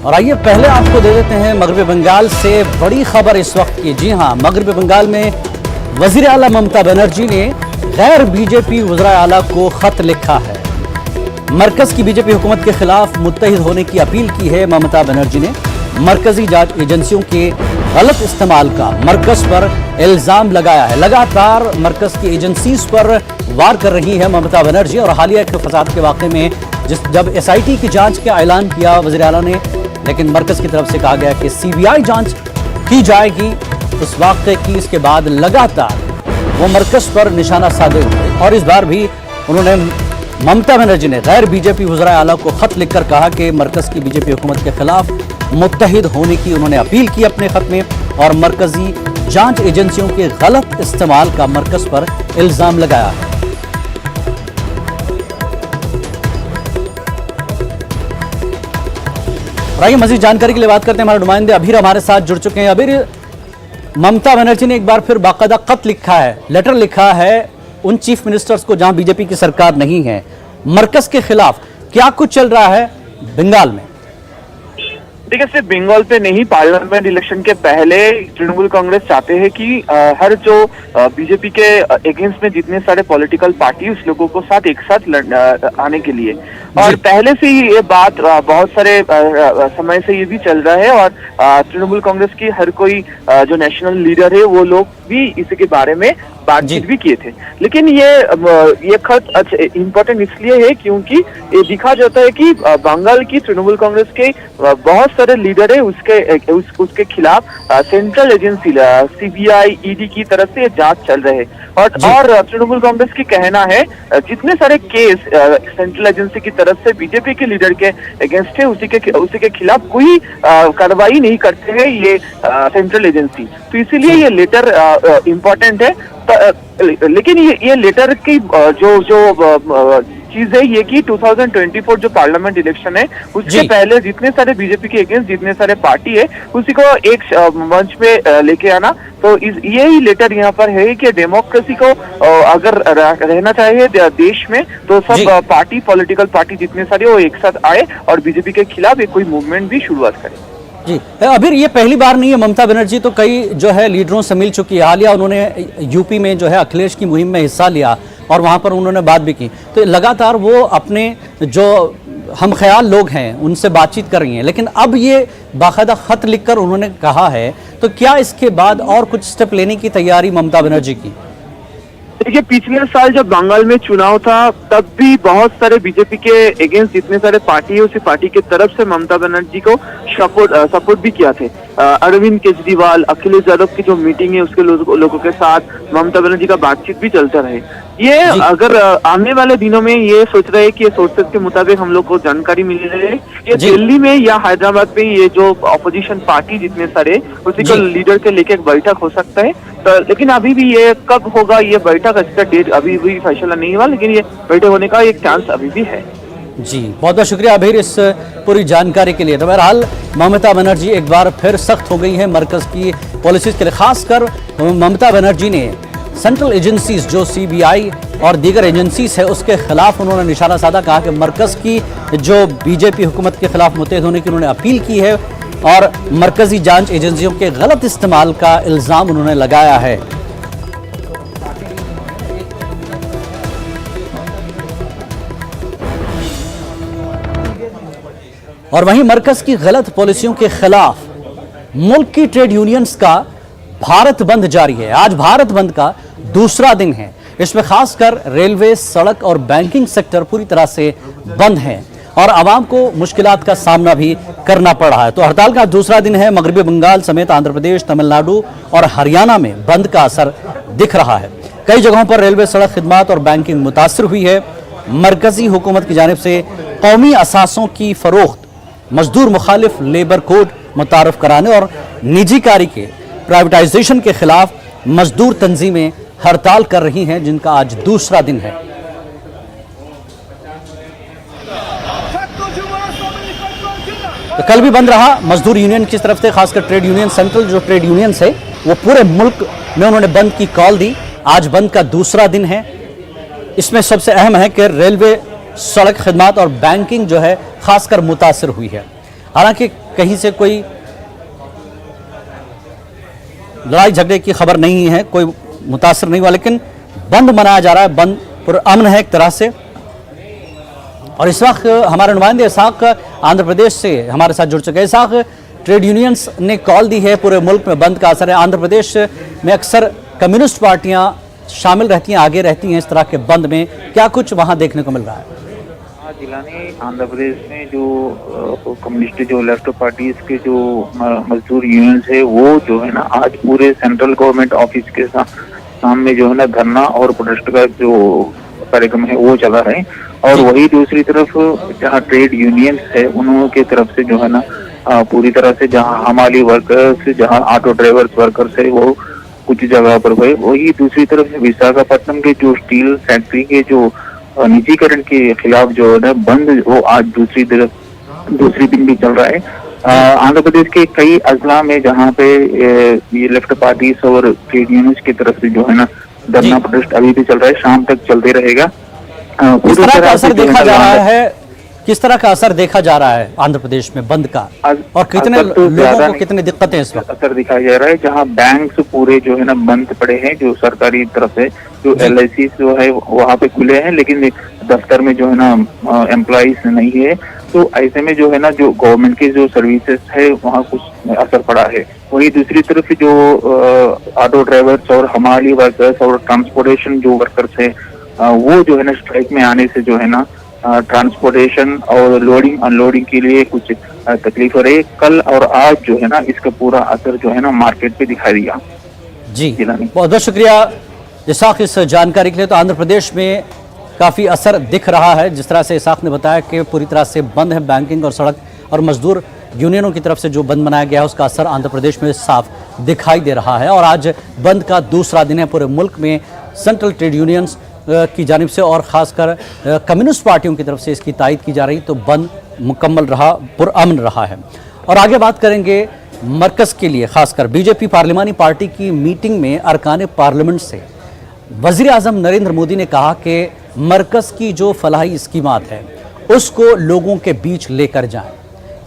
और आइए पहले आपको दे देते हैं मगरबी बंगाल से बड़ी खबर इस वक्त की। जी हां, मगरबी बंगाल में वजीर आला ममता बनर्जी ने गैर बीजेपी वज़ीर आला को खत लिखा है। मरकज की बीजेपी हुकूमत के खिलाफ मुत्तहिद होने की अपील की है। ममता बनर्जी ने मरकजी जांच एजेंसियों के गलत इस्तेमाल का मरकज पर इल्जाम लगाया है। लगातार मरकज की एजेंसीज पर वार कर रही है ममता बनर्जी और हालिया के फसाद के वाक़े में जब SIT की जांच का ऐलान किया वज़ीर आला ने, लेकिन मरकज की तरफ से कहा गया कि CBI जांच की जाएगी। उस वाक़े की इसके बाद लगातार वो मरकज पर निशाना साधे हुए और इस बार भी उन्होंने ममता बनर्जी ने गैर बीजेपी वज़ीर आला को खत लिखकर कहा कि मरकज की बीजेपी हुकूमत के खिलाफ मुत्तहिद होने की उन्होंने अपील की अपने खत में और मरकजी जांच एजेंसियों के गलत इस्तेमाल का मरकज पर इल्जाम लगाया है। आइए मजीद जानकारी के लिए बात करते हैं। हमारे नुमाइंदे अबीर हमारे साथ जुड़ चुके हैं। अबीर, ममता बनर्जी ने एक बार फिर बाकायदा खत लिखा है, लेटर लिखा है उन चीफ मिनिस्टर्स को जहां बीजेपी की सरकार नहीं है, मरकज के खिलाफ क्या कुछ चल रहा है बंगाल में? देखिए, सिर्फ बंगाल पे नहीं, पार्लियामेंट इलेक्शन के पहले तृणमूल कांग्रेस चाहते हैं कि हर जो बीजेपी के अगेंस्ट में जितने सारे पॉलिटिकल पार्टी उस लोगों को साथ एक साथ आने के लिए, और पहले से ही ये बात बहुत सारे समय से ये भी चल रहा है और तृणमूल कांग्रेस की हर कोई जो नेशनल लीडर है वो लोग भी इसी के बारे में बातचीत भी किए थे। लेकिन ये खत इम्पोर्टेंट इसलिए है क्योंकि ये दिखा जाता है कि बंगाल की तृणमूल कांग्रेस के बहुत सारे लीडर है उसके खिलाफ सेंट्रल एजेंसी CBI ED की तरफ से जांच चल रहे हैं और तृणमूल कांग्रेस की कहना है जितने सारे केस सेंट्रल एजेंसी की तरफ से बीजेपी के लीडर के अगेंस्ट है उसी के खिलाफ कोई कार्रवाई नहीं करते हैं ये सेंट्रल एजेंसी। तो इसीलिए ये लेटर इम्पोर्टेंट है। लेकिन ये लेटर की जो चीज है ये कि 2024 जो पार्लियामेंट इलेक्शन है उसके पहले जितने सारे बीजेपी के अगेंस्ट जितने सारे पार्टी है उसी को एक मंच पे लेके आना। तो यही लेटर यहाँ पर है कि डेमोक्रेसी को अगर रहना चाहिए देश में तो सब पार्टी पॉलिटिकल पार्टी जितने सारे वो एक साथ आए और बीजेपी के खिलाफ एक कोई मूवमेंट भी शुरुआत करे। जी अबीर, ये पहली बार नहीं है। ममता बनर्जी तो कई जो है लीडरों से मिल चुकी है। हालिया उन्होंने यूपी में जो है अखिलेश की मुहिम में हिस्सा लिया और वहां पर उन्होंने बात भी की। तो लगातार वो अपने जो हम ख्याल लोग हैं उनसे बातचीत कर रही हैं, लेकिन अब ये बाकायदा खत लिखकर उन्होंने कहा है, तो क्या इसके बाद और कुछ स्टेप लेने की तैयारी ममता बनर्जी की? देखिए, पिछले साल जब बंगाल में चुनाव था तब भी बहुत सारे बीजेपी के अगेंस्ट जितने सारे पार्टी है उसी पार्टी की तरफ से ममता बनर्जी को सपोर्ट भी किया थे। अरविंद केजरीवाल, अखिलेश यादव की जो मीटिंग है उसके लोगों के साथ ममता बनर्जी का बातचीत भी चलता रहे। ये अगर आने वाले दिनों में ये सोच रहे हैं कि ये सोर्सेज के मुताबिक हम लोग को जानकारी मिल रही है कि दिल्ली में या हैदराबाद में ये जो अपोजिशन पार्टी जितने सारे उसी को लीडर के लेके एक बैठक हो सकता है। तो लेकिन अभी भी ये कब होगा ये बैठक, इसका डेट अभी भी फैसला नहीं हुआ, लेकिन ये बैठक होने का एक चांस अभी भी है। जी बहुत बहुत शुक्रिया अबीर इस पूरी जानकारी के लिए। तो बहरहाल ममता बनर्जी एक बार फिर सख्त हो गई है मरकज की पॉलिसीज के लिए। खासकर ममता बनर्जी ने सेंट्रल एजेंसीज जो CBI और दीगर एजेंसीज है उसके खिलाफ उन्होंने निशाना साधा। कहा कि मरकज की जो बीजेपी हुकूमत के खिलाफ मुत्तहिद होने की उन्होंने अपील की है और मरकजी जांच एजेंसियों के गलत इस्तेमाल का इल्जाम उन्होंने लगाया है। और वहीं मरकज की गलत पॉलिसियों के खिलाफ मुल्क की ट्रेड यूनियंस का भारत बंद जारी है। आज भारत बंद का दूसरा दिन है। इसमें खासकर रेलवे, सड़क और बैंकिंग सेक्टर पूरी तरह से बंद हैं और आवाम को मुश्किलात का सामना भी करना पड़ रहा है। तो हड़ताल का दूसरा दिन है। मगरबी बंगाल समेत आंध्र प्रदेश, तमिलनाडु और हरियाणा में बंद का असर दिख रहा है। कई जगहों पर रेलवे, सड़क खिदमात और बैंकिंग मुतासर हुई है। मरकजी हुकूमत की जानिब से कौमी असासों की फरोख्त, मजदूर मुखालिफ लेबर कोड मुतारफ कराने और निजीकारी के प्राइवेटाइजेशन के खिलाफ मजदूर तंजीमें हड़ताल कर रही हैं, जिनका आज दूसरा दिन है। तो कल भी बंद रहा मजदूर यूनियन की तरफ से, खासकर ट्रेड यूनियन, सेंट्रल जो ट्रेड यूनियन है वो पूरे मुल्क में उन्होंने बंद की कॉल दी। आज बंद का दूसरा दिन है। इसमें सबसे अहम है कि रेलवे, सड़क खिदमात और बैंकिंग जो है खासकर मुतासर हुई है। हालांकि कहीं से कोई लड़ाई झगड़े की खबर नहीं है, कोई मुतासर नहीं हुआ, लेकिन बंद मनाया जा रहा है, बंद पुरअमन है एक तरह से। और इस वक्त हमारे नुमाइंदे इसाक आंध्र प्रदेश से हमारे साथ जुड़ चुके हैं। इसाक, ट्रेड यूनियंस ने कॉल दी है पूरे मुल्क में बंद का असर है। आंध्र प्रदेश में अक्सर कम्युनिस्ट पार्टियां शामिल रहती हैं, आगे रहती हैं इस तरह के बंद में, क्या कुछ वहां देखने को मिल रहा है? जिलानी आंध्र प्रदेश में जो कम्युनिस्ट जो लेफ्ट पार्टीज के जो मजदूर यूनियंस है वो जो है ना आज पूरे सेंट्रल गवर्नमेंट ऑफिस के सामने जो है ना धरना और प्रोटेस्ट का जो कार्यक्रम है वो चला है। और वही दूसरी तरफ जहाँ ट्रेड यूनियंस है उन्होंने की तरफ से जो है ना पूरी तरह से जहाँ हमाली वर्कर्स, जहाँ ऑटो ड्राइवर्स वर्कर्स है वो कुछ जगह पर हुए, वही दूसरी तरफ विशाखापट्टनम के जो स्टील फैक्ट्री के जो निजीकरण के खिलाफ जो है बंद वो आज दूसरी दिन भी चल रहा है। आंध्र प्रदेश के कई अजला में जहाँ पे ये लेफ्ट पार्टीज और ट्रेड यूनियंस की तरफ से जो है ना धरना प्रोटेस्ट अभी भी चल रहा है, शाम तक चलते रहेगा। किस तरह का असर देखा जा रहा है, किस तरह का असर देखा जा रहा है आंध्र प्रदेश में बंद का, और कितने लोगों को कितनी दिक्कतें इस वक्त? असर दिखाया जा रहा है जहां बैंक्स पूरे जो है ना बंद पड़े हैं, जो सरकारी तरफ से जो LIC जो है वहां पे खुले हैं, लेकिन दफ्तर में जो है ना एम्प्लॉइज नहीं है। तो ऐसे में जो है ना जो गवर्नमेंट की जो सर्विसेज है वहाँ कुछ असर पड़ा है। वही दूसरी तरफ जो ऑटो ड्राइवर्स और हमाली वर्कर्स और ट्रांसपोर्टेशन जो वर्कर्स है वो जो है ना स्ट्राइक में आने से जो है ना ट्रांसपोर्टेशन और लोडिंग अनलोडिंग के लिए कुछ तकलीफ हो रही है। कल और आज जो है ना इसका पूरा असर जो है ना मार्केट पे दिखाई दिया। जी बहुत बहुत शुक्रिया इसाक इस जानकारी के लिए। तो आंध्र प्रदेश में काफ़ी असर दिख रहा है, जिस तरह से इसाक ने बताया कि पूरी तरह से बंद है बैंकिंग और सड़क, और मजदूर यूनियनों की तरफ से जो बंद मनाया गया है उसका असर आंध्र प्रदेश में साफ दिखाई दे रहा है। और आज बंद का दूसरा दिन है, पूरे मुल्क में सेंट्रल ट्रेड यूनियंस की जानिब से और ख़ासकर कम्युनिस्ट पार्टियों की तरफ से इसकी तायद की जा रही, तो बंद मुकम्मल रहा, पुरअमन रहा है। और आगे बात करेंगे मरकज़ के लिए, खासकर बीजेपी पार्लिमानी पार्टी की मीटिंग में अरकान पार्लियामेंट से वज़ीर आज़म नरेंद्र मोदी ने कहा कि मरकज़ की जो फलाही स्कीमात है उसको लोगों के बीच लेकर जाएं,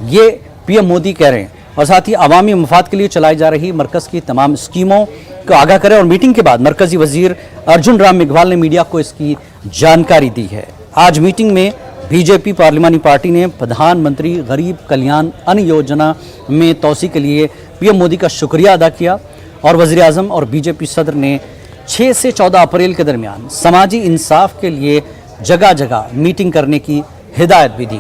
ये PM मोदी कह रहे हैं। और साथ ही अवामी मफाद के लिए चलाई जा रही मरकज़ की तमाम स्कीमों को आगाह करें। और मीटिंग के बाद मरकज़ी वज़ीर अर्जुन राम मेघवाल ने मीडिया को इसकी जानकारी दी है। आज मीटिंग में बीजेपी पार्लिमानी पार्टी ने प्रधानमंत्री गरीब कल्याण अन्न योजना में तोसी के लिए PM मोदी का शुक्रिया अदा किया। और वज़ीर आज़म और बीजेपी सदर ने 6 से 14 अप्रैल के दरमियान समाजी इंसाफ के लिए जगह जगह मीटिंग करने की हिदायत भी दी।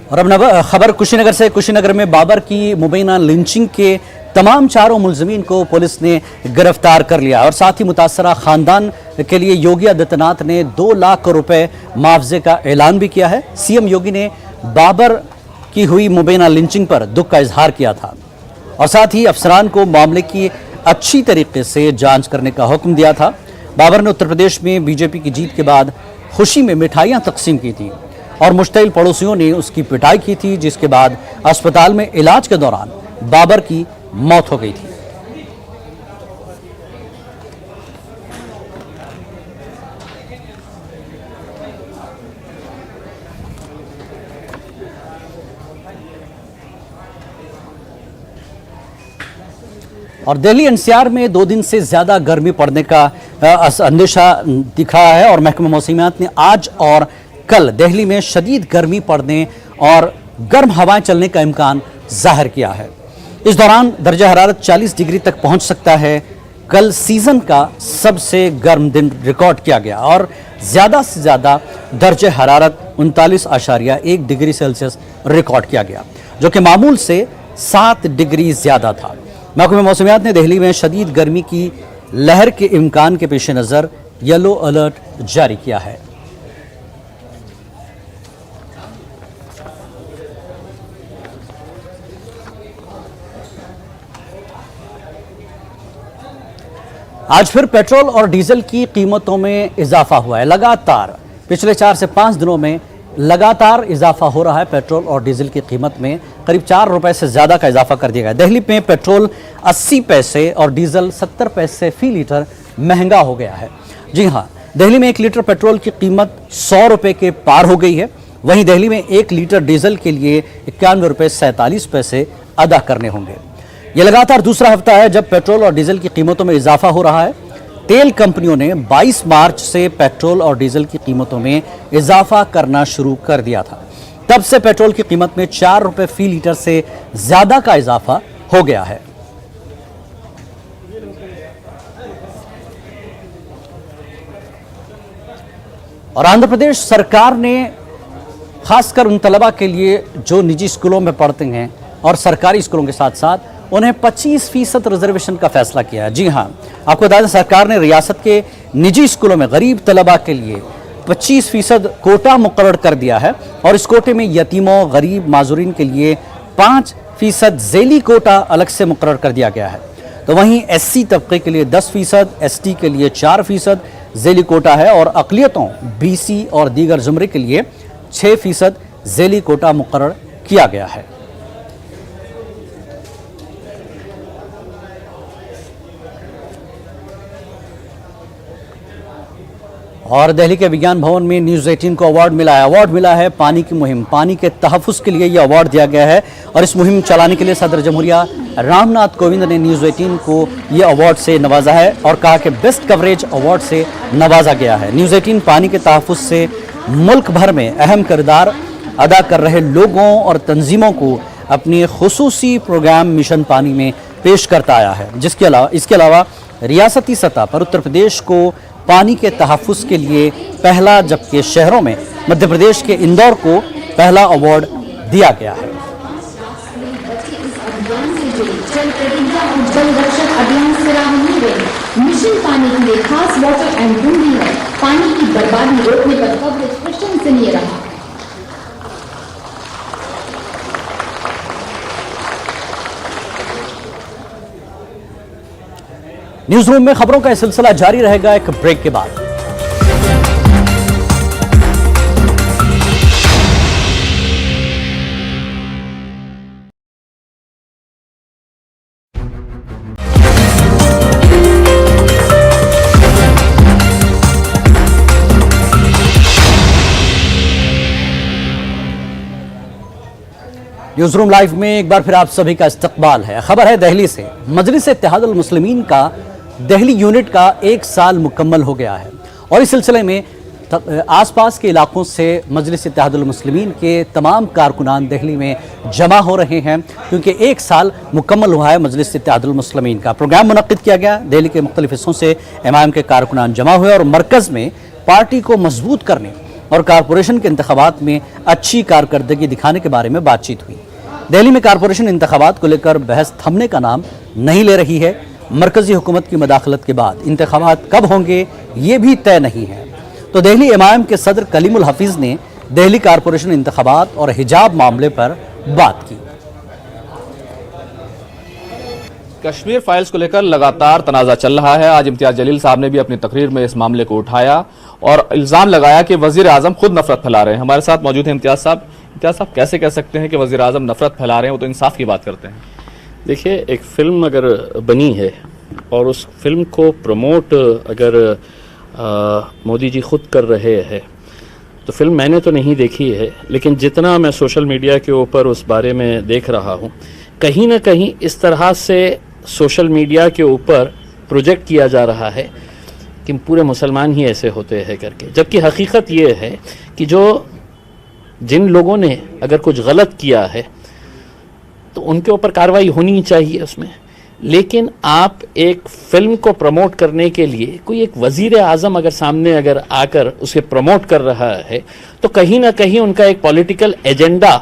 और अब खबर कुशीनगर से। कुशीनगर में बाबर की मुबैना लिंचिंग के तमाम चारों मुलजमीन को पुलिस ने गिरफ्तार कर लिया। और साथ ही मुतासरा खानदान के लिए योगी आदित्यनाथ ने 2 लाख रुपए मुआवजे का ऐलान भी किया है। CM योगी ने बाबर की हुई मुबैना लिंचिंग पर दुख का इजहार किया था और साथ ही अफसरान को मामले की अच्छी तरीके से जांच करने का हुक्म दिया था। बाबर ने उत्तर प्रदेश में बीजेपी की जीत के बाद खुशी में मिठाइयाँ तकसीम की थी और मुश्तइल पड़ोसियों ने उसकी पिटाई की थी, जिसके बाद अस्पताल में इलाज के दौरान बाबर की मौत हो गई थी। और दिल्ली NCR में 2 दिन से ज़्यादा गर्मी पड़ने का अंदेशा दिख रहा है और महकमा मौसमियात ने आज और कल दिल्ली में शदीद गर्मी पड़ने और गर्म हवाएं चलने का इम्कान जाहिर किया है। इस दौरान दर्जा हरारत 40 डिग्री तक पहुंच सकता है। कल सीज़न का सबसे गर्म दिन रिकॉर्ड किया गया और ज़्यादा से ज़्यादा दर्जा हरारत 39.1 डिग्री सेल्सियस रिकॉर्ड किया गया, जो कि मामूल से 7 डिग्री ज़्यादा था। महकमा मौसमियात ने दिल्ली में शदीद गर्मी की लहर के इम्कान के पेश नज़र येलो अलर्ट जारी किया है। आज फिर पेट्रोल और डीजल की कीमतों में इजाफा हुआ है। लगातार पिछले 4 से 5 दिनों में लगातार इजाफा हो रहा है। पेट्रोल और डीजल की कीमत में करीब 4 रुपए से ज़्यादा का इजाफा कर दिया गया। दिल्ली में पेट्रोल 80 पैसे और डीजल 70 पैसे फी लीटर महंगा हो गया है। जी हाँ, दिल्ली में 1 लीटर पेट्रोल की कीमत 100 रुपए के पार हो गई है। वहीं दिल्ली में 1 लीटर डीजल के लिए 91 रुपए 47 पैसे अदा करने होंगे। यह लगातार दूसरा हफ्ता है जब पेट्रोल और डीजल की कीमतों में इजाफा हो रहा है। तेल कंपनियों ने 22 मार्च से पेट्रोल और डीजल की कीमतों में इजाफा करना शुरू कर दिया था। तब से पेट्रोल की कीमत में 4 रुपए फी लीटर से ज्यादा का इजाफा हो गया है। और आंध्र प्रदेश सरकार ने खासकर उन तलबा के लिए जो निजी स्कूलों में पढ़ते हैं और सरकारी स्कूलों के साथ साथ उन्हें 25% रिजर्वेशन का फैसला किया है। जी हाँ, आपको बता दें, सरकार ने रियासत के निजी स्कूलों में गरीब तलबा के लिए 25% कोटा मुकर्रर कर दिया है और इस कोटे में यतीमों, गरीब माजूरीन के लिए 5% झेली कोटा अलग से मुकर्रर कर दिया गया है। तो वहीं एससी तबके के लिए 10%, एसटी के लिए 4% झेली कोटा है और अक़लियतों, बीसी और दीगर ज़ुमरे के लिए 6% झेली कोटा मुकर्रर किया गया है। और दिल्ली के विज्ञान भवन में न्यूज़ 18 को अवार्ड मिला है पानी की मुहिम, पानी के तहफ़्फ़ुज़ के लिए यह अवार्ड दिया गया है। और इस मुहिम चलाने के लिए सदर जमहूरिया रामनाथ कोविंद ने न्यूज़ 18 को यह अवार्ड से नवाजा है और कहा कि बेस्ट कवरेज अवार्ड से नवाजा गया है। न्यूज़ 18 पानी के तहफ़्फ़ुज़ से मुल्क भर में अहम किरदार अदा कर रहे लोगों और तंजीमों को अपनी खुसूसी प्रोग्राम मिशन पानी में पेश करता आया है। इसके अलावा रियासती सतह पर उत्तर प्रदेश को पानी के तहफ़्फ़ुज़ के लिए पहला, जबकि शहरों में मध्य प्रदेश के इंदौर को पहला अवार्ड दिया गया है। मिशन पानी के लिए खास वाटर एंड ड्रिंकिंग है। पानी की बर्बादी रोकने पर कवरेज प्रशंसनीय रहा। न्यूज़ रूम में खबरों का सिलसिला जारी रहेगा एक ब्रेक के बाद। न्यूज़ रूम लाइव में एक बार फिर आप सभी का इस्तकबाल है। खबर है दिल्ली से। मजलिस इत्तेहादुल मुस्लिमीन का दिल्ली यूनिट का 1 साल मुकम्मल हो गया है और इस सिलसिले में आसपास के इलाकों से मजलिस इत्तेहादुल मुस्लिमीन के तमाम कारकुनान दिल्ली में जमा हो रहे हैं क्योंकि 1 साल मुकम्मल हुआ है मजलिस इत्तेहादुल मुस्लिमीन का। प्रोग्राम मुनक्किद किया गया। दिल्ली के मुख्तलिफ हिस्सों से इमाम के कारकुनान जमा हुए और मरकज़ में पार्टी को मजबूत करने और कारपोरेशन के इंतखाबात में अच्छी कारकर्दगी दिखाने के बारे में बातचीत हुई। दिल्ली में कारपोरेशन इंतखाबात को लेकर बहस थमने का नाम नहीं ले रही है। मरकजी हुकूमत की मदाखलत के बाद इंतखाबात कब होंगे ये भी तय नहीं है। तो दिल्ली इमाम के सदर कलीमुल हफीज़ ने दिल्ली कारपोरेशन इंतखाबात और हिजाब मामले पर बात की। कश्मीर फाइल्स को लेकर लगातार तनाज़ा चल रहा है। आज इम्तियाज जलील साहब ने भी अपनी तकरीर में इस मामले को उठाया और इल्ज़ाम लगाया कि वज़ीर आज़म खुद नफरत फैला रहे हैं। हमारे साथ मौजूद हैं इम्तियाज साहब। इम्तियाज साहब, कैसे कह सकते हैं कि वज़ीर आज़म नफरत फैला रहे हैं? वो तो इंसाफ की बात करते हैं। देखिए, एक फ़िल्म अगर बनी है और उस फिल्म को प्रमोट अगर मोदी जी खुद कर रहे हैं तो फिल्म मैंने तो नहीं देखी है, लेकिन जितना मैं सोशल मीडिया के ऊपर उस बारे में देख रहा हूँ, कहीं ना कहीं इस तरह से सोशल मीडिया के ऊपर प्रोजेक्ट किया जा रहा है कि पूरे मुसलमान ही ऐसे होते हैं करके, जबकि हकीकत ये है कि जिन लोगों ने अगर कुछ गलत किया है तो उनके ऊपर कार्रवाई होनी चाहिए उसमें। लेकिन आप एक फिल्म को प्रमोट करने के लिए कोई एक वज़ीर आज़म अगर सामने अगर आकर उसे प्रमोट कर रहा है तो कहीं ना कहीं उनका एक पॉलिटिकल एजेंडा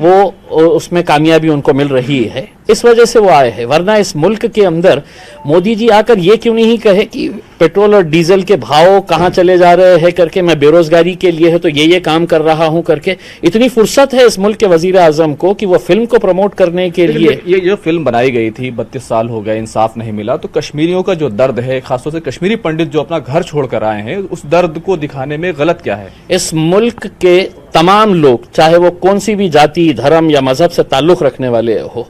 वो उसमें कामयाबी उनको मिल रही है। इस वजह से वो आए हैं। वरना इस मुल्क के अंदर मोदी जी आकर ये क्यों नहीं कहे कि पेट्रोल और डीजल के भाव कहाँ चले जा रहे हैं करके, मैं बेरोजगारी के लिए है तो ये काम कर रहा हूं करके। इतनी फुर्सत है इस मुल्क के वजीर आजम को कि वो फिल्म को प्रमोट करने के लिए। ये जो फिल्म बनाई गई थी, 32 साल हो गए, इंसाफ नहीं मिला, तो कश्मीरियों का जो दर्द है, खासतौर से कश्मीरी पंडित जो अपना घर छोड़कर आए हैं, उस दर्द को दिखाने में गलत क्या है? इस मुल्क के तमाम लोग, चाहे वो कौन सी भी जाति, धर्म या मजहब से ताल्लुक रखने वाले हो,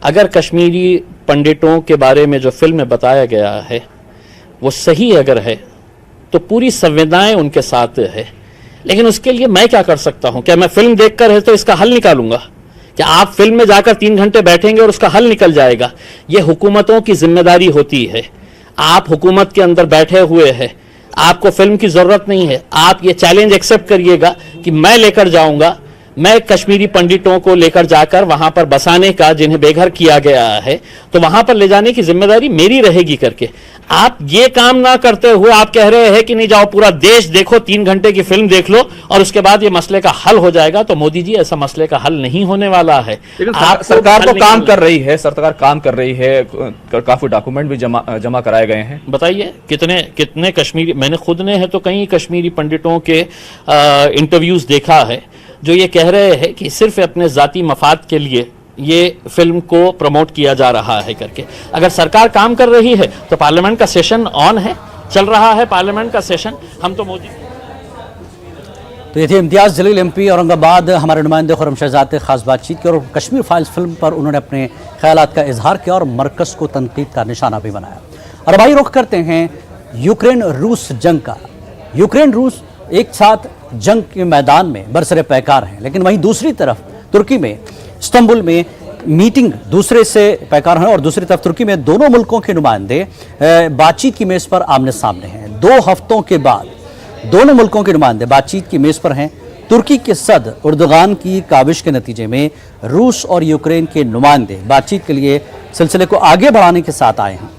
अगर कश्मीरी पंडितों के बारे में जो फिल्म में बताया गया है वो सही अगर है तो पूरी संवेदनाएं उनके साथ है। लेकिन उसके लिए मैं क्या कर सकता हूं? क्या मैं फिल्म देखकर है तो इसका हल निकालूंगा? क्या आप फिल्म में जाकर 3 घंटे बैठेंगे और उसका हल निकल जाएगा? ये हुकूमतों की जिम्मेदारी होती है। आप हुकूमत के अंदर बैठे हुए हैं, आपको फिल्म की जरूरत नहीं है। आप ये चैलेंज एक्सेप्ट करिएगा कि मैं लेकर जाऊंगा, मैं कश्मीरी पंडितों को लेकर जाकर वहां पर बसाने का, जिन्हें बेघर किया गया है, तो वहां पर ले जाने की जिम्मेदारी मेरी रहेगी करके। आप ये काम ना करते हुए आप कह रहे हैं कि नहीं जाओ पूरा देश देखो, 3 घंटे की फिल्म देख लो और उसके बाद ये मसले का हल हो जाएगा। तो मोदी जी, ऐसा मसले का हल नहीं होने वाला है। लेकिन सरकार तो काम कर रही है, सरकार काम कर रही है, काफी डॉक्यूमेंट भी जमा कराए गए हैं। बताइए कितने कश्मीरी, मैंने खुद ने है तो कई कश्मीरी पंडितों के इंटरव्यूज देखा है जो ये कह रहे हैं कि सिर्फ अपने जाती मफाद के लिए ये फिल्म को प्रमोट किया जा रहा है करके। अगर सरकार काम कर रही है तो पार्लियामेंट का सेशन ऑन है, चल रहा है पार्लियामेंट का सेशन। हम तो मोदी। तो ये थे इम्तियाज़ जलील एमपी औरंगाबाद, हमारे नुमाइंदे खुर्रम शहजाद ने खास बातचीत की और कश्मीर फाइल्स फिल्म पर उन्होंने अपने ख्यालात का इजहार किया और मरकज़ को तनकीद का निशाना भी बनाया। और अब आइए रुख करते हैं यूक्रेन रूस जंग का। यूक्रेन रूस एक साथ जंग के मैदान में बरसरे पैकार हैं, लेकिन वहीं दूसरी तरफ तुर्की में इस्तांबुल में मीटिंग दूसरे से पैकार हैं और दूसरी तरफ तुर्की में दोनों मुल्कों के नुमाइंदे बातचीत की मेज़ पर आमने सामने हैं। 2 हफ्तों के बाद दोनों मुल्कों के नुमाइंदे बातचीत की मेज़ पर हैं। तुर्की के सदर उर्दुगान की काविश के नतीजे में रूस और यूक्रेन के नुमाइंदे बातचीत के लिए सिलसिले को आगे बढ़ाने के साथ आए हैं।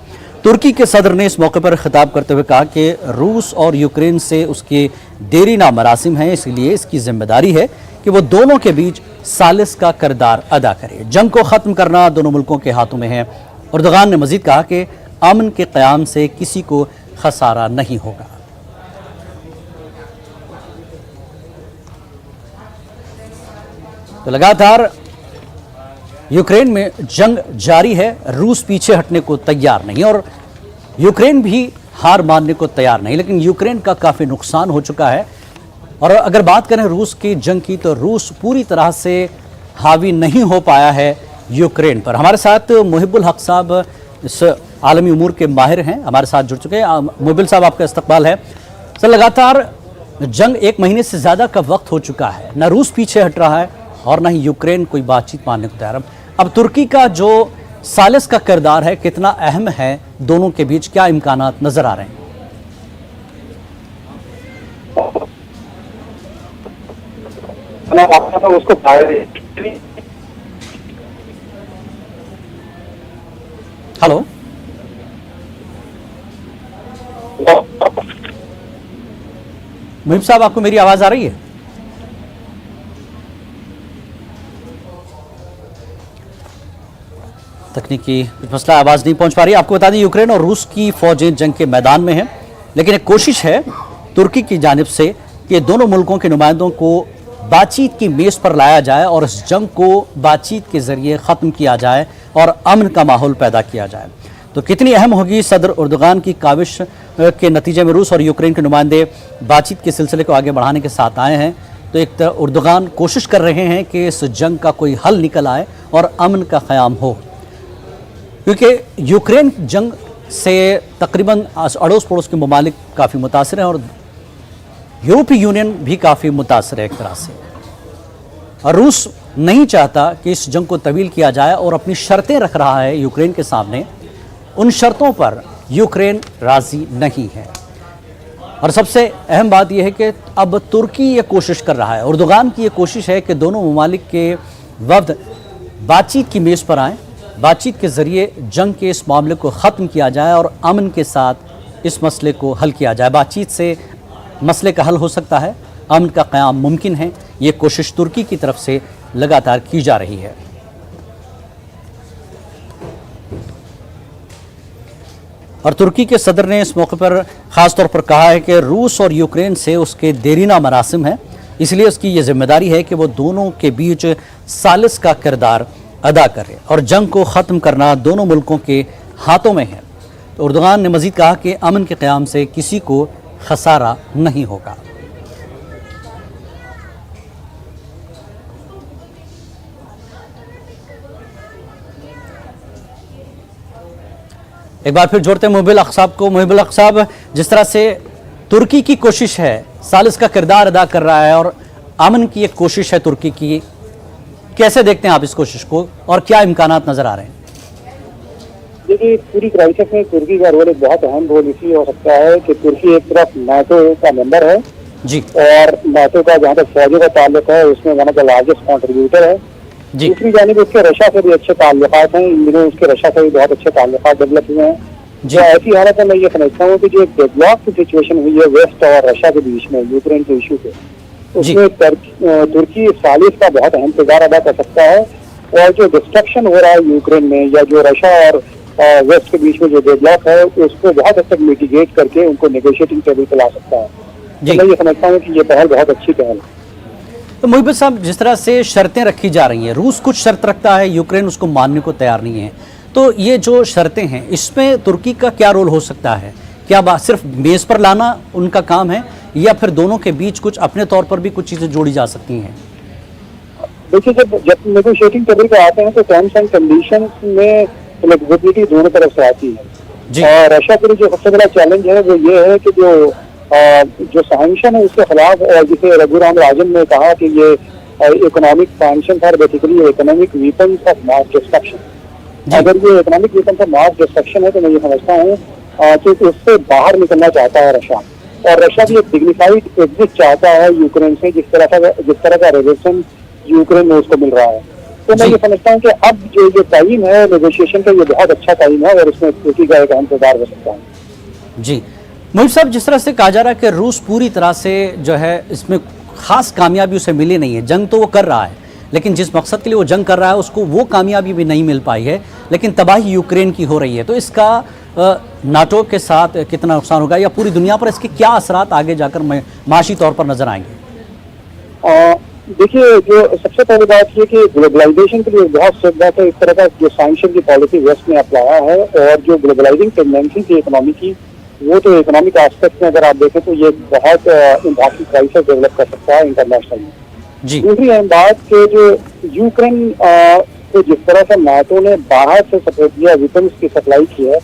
तुर्की के सदर ने इस मौके पर खिताब करते हुए कहा कि रूस और यूक्रेन से उसके देरीना मरासिम हैं, इसलिए इसकी जिम्मेदारी है कि वो दोनों के बीच सालिस का किरदार अदा करे। जंग को ख़त्म करना दोनों मुल्कों के हाथों में है। उर्दुगान ने मजीद कहा कि अमन के क़याम से किसी को खसारा नहीं होगा। तो लगातार यूक्रेन में जंग जारी है, रूस पीछे हटने को तैयार नहीं और यूक्रेन भी हार मानने को तैयार नहीं, लेकिन यूक्रेन का काफ़ी नुकसान हो चुका है। और अगर बात करें रूस की जंग की तो रूस पूरी तरह से हावी नहीं हो पाया है यूक्रेन पर। हमारे साथ मुहिबुल हक साहब इस आलमी उमूर के माहिर हैं, हमारे साथ जुड़ चुके हैं। मुहिबुल साहब, आपका इस्तकबाल है। सर, लगातार जंग 1 महीने से ज़्यादा का वक्त हो चुका है, ना रूस पीछे हट रहा है और ना ही यूक्रेन कोई बातचीत मानने को तैयार है। अब तुर्की का जो सालिस का किरदार है कितना अहम है दोनों के बीच, क्या इम्कानात नजर आ रहे हैं? उसको हेलो, मुहिब साहब, आपको मेरी आवाज आ रही है? तकनीकी मसला, आवाज नहीं पहुंच पा रही। आपको बता दें यूक्रेन और रूस की फौजें जंग के मैदान में हैं, लेकिन एक कोशिश है तुर्की की जानिब से कि दोनों मुल्कों के नुमाइंदों को बातचीत की मेज़ पर लाया जाए और इस जंग को बातचीत के जरिए ख़त्म किया जाए और अमन का माहौल पैदा किया जाए। तो कितनी अहम होगी सदर उर्दुगान की काविश के नतीजे में रूस और यूक्रेन के नुमाइंदे बातचीत के सिलसिले को आगे बढ़ाने के साथ आए हैं। तो एक तरह उर्दुगान कोशिश कर रहे हैं कि इस जंग का कोई हल निकल आए और अमन का क़याम हो, क्योंकि यूक्रेन जंग से तकरीबन अड़ोस पड़ोस के ममालिक काफ़ी मुतासर हैं और यूरोपीय यूनियन भी काफ़ी मुतासर है एक तरह से। और रूस नहीं चाहता कि इस जंग को तवील किया जाए और अपनी शर्तें रख रहा है यूक्रेन के सामने। उन शर्तों पर यूक्रेन राज़ी नहीं है। और सबसे अहम बात यह है कि अब तुर्की ये कोशिश कर रहा है, उर्दुगान की ये कोशिश है कि दोनों ममालिक के वफ्द बातचीत की मेज़ पर आएँ, बातचीत के ज़रिए जंग के इस मामले को ख़त्म किया जाए और अमन के साथ इस मसले को हल किया जाए। बातचीत से मसले का हल हो सकता है, अमन का क़याम मुमकिन है। ये कोशिश तुर्की की तरफ से लगातार की जा रही है। और तुर्की के सदर ने इस मौके पर ख़ासतौर पर कहा है कि रूस और यूक्रेन से उसके देरीना मरासिम है, इसलिए उसकी ये जिम्मेदारी है कि वो दोनों के बीच सालिस का किरदार अदा करे और जंग को ख़त्म करना दोनों मुल्कों के हाथों में है। तो उर्दुगान ने मज़ीद कहा कि अमन के क़याम से किसी को खसारा नहीं होगा। एक बार फिर जोड़ते हैं मुहिबुल हक साहब को। मुहिबुल हक साहब, जिस तरह से तुर्की की कोशिश है, सालिस का किरदार अदा कर रहा है और अमन की एक कोशिश है तुर्की की, कैसे देखते हैं आप इस कोशिश को और क्या इम्कानात नजर आ रहे हैं? देखिए, पूरी क्राइसिस में तुर्की का रोल एक बहुत अहम रोल इसलिए हो सकता है कि तुर्की एक तरफ नाटो का मेंबर है जी, और नाटो का जहाँ तक फौजों का ताल्लुक है उसमें one of the largest contributor है जी, दूसरी जानिब उसके रशिया से भी अच्छे ताल्लुकात हैं। इन दिनों उसके रशिया से भी बहुत अच्छे ताल्लुकात डेवलप हुए हैं। जो ऐसी हालत में मैं ये समझता हूँ कि जो एक डेडलॉक की सिचुएशन हुई है वेस्ट और रशिया के बीच में यूक्रेन के इशू पे, उसमें तुर्की सालिस का बहुत अहम किरदार अदा कर सकता है और जो डिस्ट्रक्शन हो रहा है यूक्रेन में या जो रशिया और वेस्ट के बीच में जो डेडलॉक है उसको बहुत हद तक मिटिगेट करके उनको नेगोशिएटिंग टेबल पे ला सकता है। तो मैं ये समझता हूँ कि ये पहल बहुत अच्छी पहल है। तो मुहिबुल साहब, जिस तरह से शर्तें रखी जा रही हैं, रूस कुछ शर्त रखता है, यूक्रेन उसको मानने को तैयार नहीं है, तो ये जो शर्तें हैं इसमें तुर्की का क्या रोल हो सकता है? क्या बात सिर्फ मेज पर लाना उनका काम है या फिर दोनों के बीच कुछ अपने तौर पर भी कुछ चीजें जोड़ी जा सकती हैं? देखिए, जब नेगोशिएटिंग टेबल पे आते हैं तो टर्म्स एंड कंडीशन में फ्लेक्सिबिलिटी दोनों तरफ से आती है। और रशिया के लिए जो सबसे बड़ा चैलेंज है वो ये है कि जो सैंक्शन है उसके खिलाफ, और जिसे रघुराम राजन ने कहा कि ये इकोनॉमिक सैंक्शन था, basically economic weapons of mass destruction. अगर ये economic weapons of mass destruction है तो मैं ये समझता हूँ कि उससे बाहर निकलना चाहता है रशिया, और रशिया भी एक डिग्निफाइड एग्जिट चाहता है यूक्रेन से, जिस तरह का रेजिस्टेंस यूक्रेन में उसको मिल रहा है। तो मैं ये समझता हूँ कि अब जो टाइम है नेगोशिएशन का, ये बहुत अच्छा टाइम है और इसमें तुर्की का एक अहम किरदार हो सकता है। जी मुहिब साहब, जिस तरह से कहा जा रहा है कि रूस पूरी तरह से जो है इसमें खास कामयाबी उसे मिली नहीं है, जंग तो वो कर रहा है लेकिन जिस मकसद के लिए वो जंग कर रहा है उसको वो कामयाबी भी नहीं मिल पाई है, लेकिन तबाही यूक्रेन की हो रही है। तो इसका नाटो के साथ कितना नुकसान होगा या पूरी दुनिया पर इसके क्या असरात आगे जाकर माशी तौर पर नजर आएंगे? देखिए, जो सबसे पहली बात ये कि ग्लोबलाइजेशन के लिए बहुत सिद्ध है, तो इस तरह का जो सैंक्शन की पॉलिसी वेस्ट ने अपनाया है और जो ग्लोबलाइजिंग टेंडेंसी थी इकोनॉमी की, वो तो इकोनॉमिक एस्पेक्ट में अगर आप देखें तो ये बहुत इम्पॉर्टेंट क्राइसिस डेवलप कर सकता है इंटरनेशनली। दूसरी अहम बात कि जो यूक्रेन को जिस तरह से नाटो ने बाहर से सपोर्ट किया, वेपन्स की सप्लाई की है,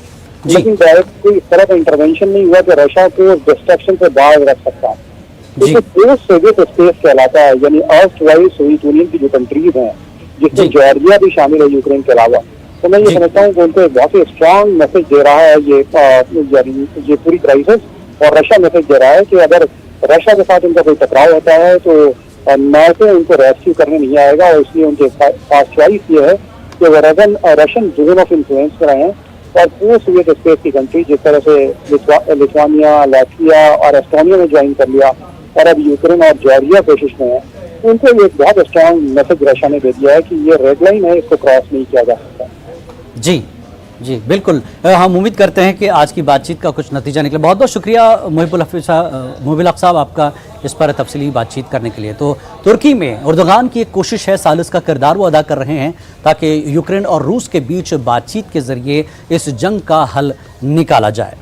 लेकिन डायरेक्ट कोई इस तरह का इंटरवेंशन नहीं हुआ कि रशिया को डिस्ट्रक्शन से बाहर रख सकता है। तो पोस्ट सोवियत स्पेस कहलाता है, यानी अर्स्ट वाइज सोवियत यूनियन की जो कंट्रीज हैं जिसमें जॉर्जिया भी शामिल है यूक्रेन के अलावा। तो मैं ये समझता हूँ कि उनको एक बहुत ही स्ट्रांग मैसेज दे रहा है ये पूरी क्राइसिस, और रशिया मैसेज दे रहा है कि अगर रशिया के साथ उनका कोई टकराव होता है तो नाटो उनको रेस्क्यू करने नहीं आएगा, और इसलिए उनके पास चॉइस ये है कि वो रशियन जोन ऑफ इन्फ्लुएंस पर आए हैं और पोस्ट सोवियत स्पेस की कंट्री जिस तरह से लिथुआनिया, लाटविया और एस्टोनिया ने ज्वाइन कर लिया और अब यूक्रेन और जॉर्जिया कोशिश में है, तो उनको एक बहुत स्ट्रांग मैसेज रशिया ने दे दिया है कि ये रेड लाइन है, इसको क्रॉस नहीं किया जा सकता। जी जी बिल्कुल, हम उम्मीद करते हैं कि आज की बातचीत का कुछ नतीजा निकले। बहुत बहुत शुक्रिया मुहिबुल हक साहब आपका इस पर तफसीली बातचीत करने के लिए। तो तुर्की में उर्दुगान की एक कोशिश है, सालिस का किरदार वो अदा कर रहे हैं ताकि यूक्रेन और रूस के बीच बातचीत के जरिए इस जंग का हल निकाला जाए।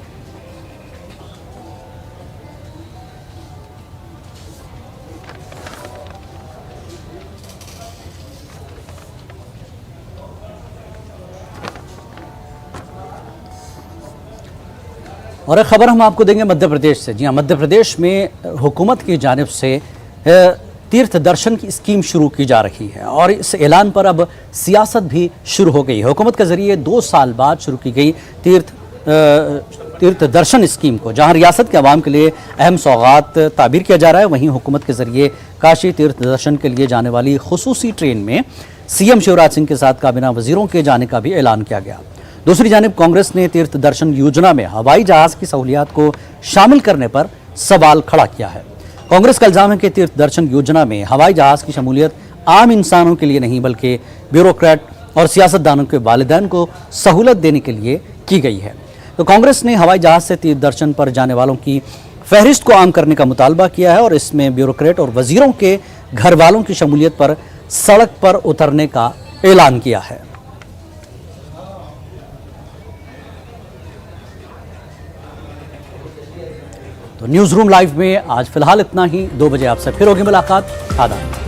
और एक खबर हम आपको देंगे मध्य प्रदेश से। जी हाँ, मध्य प्रदेश में हुकूमत की जानिब से तीर्थ दर्शन की स्कीम शुरू की जा रही है और इस ऐलान पर अब सियासत भी शुरू हो गई है। हुकूमत के ज़रिए 2 साल बाद शुरू की गई तीर्थ दर्शन स्कीम को जहां रियासत के अवाम के लिए अहम सौगात ताबीर किया जा रहा है, वहीं हुकूमत के ज़रिए काशी तीर्थ दर्शन के लिए जाने वाली खुसूसी ट्रेन में सीएम शिवराज सिंह के साथ काबीना वजीरों के जाने का भी ऐलान किया गया। दूसरी जानिब कांग्रेस ने तीर्थ दर्शन योजना में हवाई जहाज की सहूलियात को शामिल करने पर सवाल खड़ा किया है। कांग्रेस का इल्जाम है कि तीर्थ दर्शन योजना में हवाई जहाज की शमूलियत आम इंसानों के लिए नहीं बल्कि ब्यूरोक्रेट और सियासतदानों के वालिदैन को सहूलत देने के लिए की गई है। तो कांग्रेस ने हवाई जहाज से तीर्थ दर्शन पर जाने वालों की फहरिस्त को आम करने का मुतालबा किया है और इसमें ब्यूरोक्रेट और वजीरों के घर वालों की शमूलियत पर सड़क पर उतरने का ऐलान किया है। तो न्यूज़ रूम लाइव में आज फिलहाल इतना ही। 2 बजे आपसे फिर होगी मुलाकात। आदाब।